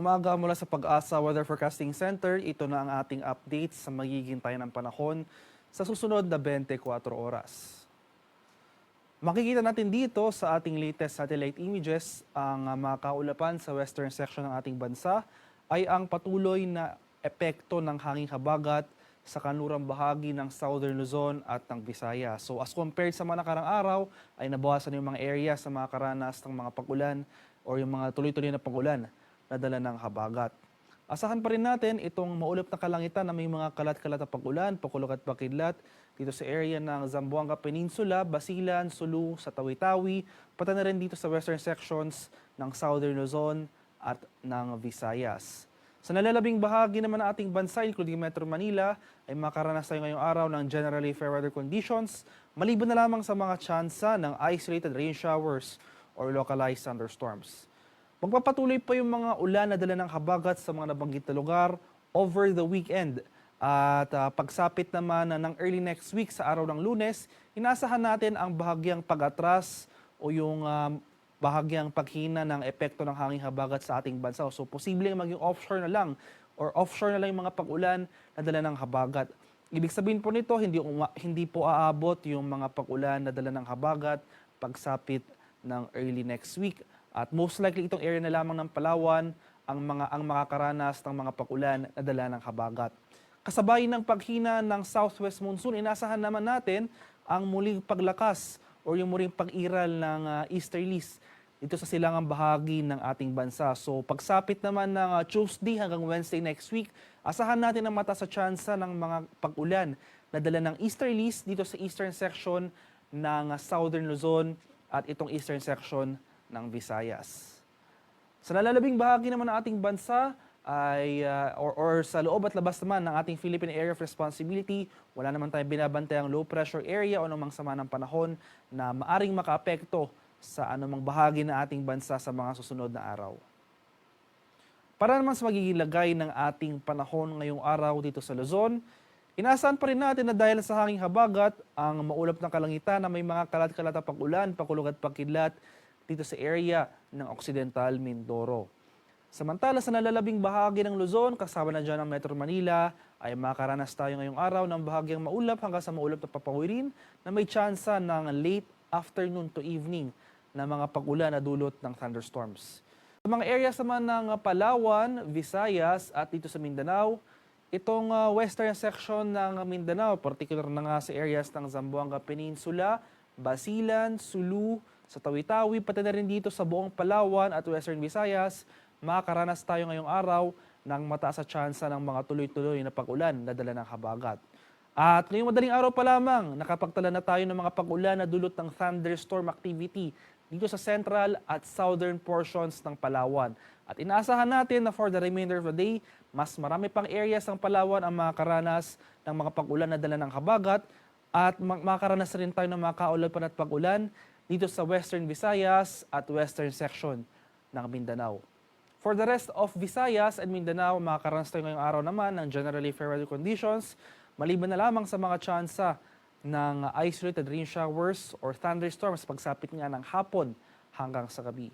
umaga mula sa Pag-asa Weather Forecasting Center. Ito na ang ating update sa magiging tayo ng panahon sa susunod na 24 oras. Makikita natin dito sa ating latest satellite images ang mga kaulapan sa western section ng ating bansa ay ang patuloy na epekto ng hanging habagat sa kanlurang bahagi ng Southern Luzon at ng Visayas. So as compared sa mga nakarang araw, ay nabawasan yung mga area sa mga karanas ng mga pag-ulan o yung mga tuloy-tuloy na pag-ulan na dala ng habagat. Asahan pa rin natin itong maulap na kalangitan na may mga kalat-kalat na pag-ulan, pakulog at pakidlat dito sa area ng Zamboanga Peninsula, Basilan, Sulu, sa Tawi-Tawi, pati na rin dito sa western sections ng Southern Luzon at ng Visayas. Sa nalalabing bahagi naman ng ating bansa, including Metro Manila, ay makaranas tayo ngayong araw ng generally fair weather conditions, maliban na lamang sa mga tsansa ng isolated rain showers or localized thunderstorms. Magpapatuloy pa yung mga ulan na dala ng habagat sa mga nabanggit na lugar over the weekend. At pagsapit naman ng early next week sa araw ng Lunes, inasahan natin ang bahagyang pag-atras o yung bahagyang paghina ng epekto ng hanging habagat sa ating bansa. So posibleng maging offshore na lang or offshore na lang yung mga pag-ulan na dala ng habagat. Ibig sabihin po nito, hindi po aabot yung mga pag-ulan na dala ng habagat pagsapit ng early next week. At most likely itong area na lamang ng Palawan ang makakaranas ng mga pag-ulan na dala ng habagat. Kasabay ng paghina ng southwest monsoon, inasahan naman natin ang muling paglakas o yung muling pag-iral ng easterlies dito sa silangang bahagi ng ating bansa. So pagsapit naman ng Tuesday hanggang Wednesday next week, asahan natin ang mataas sa tsansa ng mga pag-ulan na dala ng easterlies dito sa eastern section ng Southern Luzon at itong eastern section ng Visayas. Sa nalalabing bahagi naman ng ating bansa ay or sa loob at labas naman ng ating Philippine Area of Responsibility, wala naman tayong binabantay ang low pressure area o anumang sama ng panahon na maaring makaapekto sa anumang bahagi ng ating bansa sa mga susunod na araw. Para naman sa magiging lagay ng ating panahon ngayong araw dito sa Luzon, inaasahan pa rin natin na dahil sa hanging habagat, ang maulap na kalangitan na may mga kalat-kalat na pag-ulan, pakulog at pakidlat dito sa area ng Occidental Mindoro. Samantala sa nalalabing bahagi ng Luzon, kasama na dyan ang Metro Manila, ay makaranas tayo ngayong araw ng bahagyang maulap hanggang sa maulap na papawirin na may tsansa ng late afternoon to evening na mga pag-ulan na dulot ng thunderstorms. Sa mga areas naman ng Palawan, Visayas at dito sa Mindanao, itong western section ng Mindanao, particular na nga sa areas ng Zamboanga Peninsula, Basilan, Sulu, sa Tawi-Tawi, pati na rin dito sa buong Palawan at Western Visayas, makakaranas tayo ngayong araw ng mataas sa tsansa ng mga tuloy-tuloy na pag-ulan na dala ng habagat. At ngayong madaling araw pa lamang, nakapagtala na tayo ng mga pag-ulan na dulot ng thunderstorm activity dito sa central at southern portions ng Palawan. At inaasahan natin na for the remainder of the day, mas marami pang areas ng Palawan ang makakaranas ng mga pag-ulan na dala ng habagat at makakaranas rin tayo ng mga kaulapan at pag-ulan dito sa western Visayas at western section ng Mindanao. For the rest of Visayas and Mindanao, makakaranas tayo ngayong araw naman ng generally fair weather conditions, maliban na lamang sa mga tsansa ng isolated rain showers or thunderstorms pagsapit nga ng hapon hanggang sa gabi.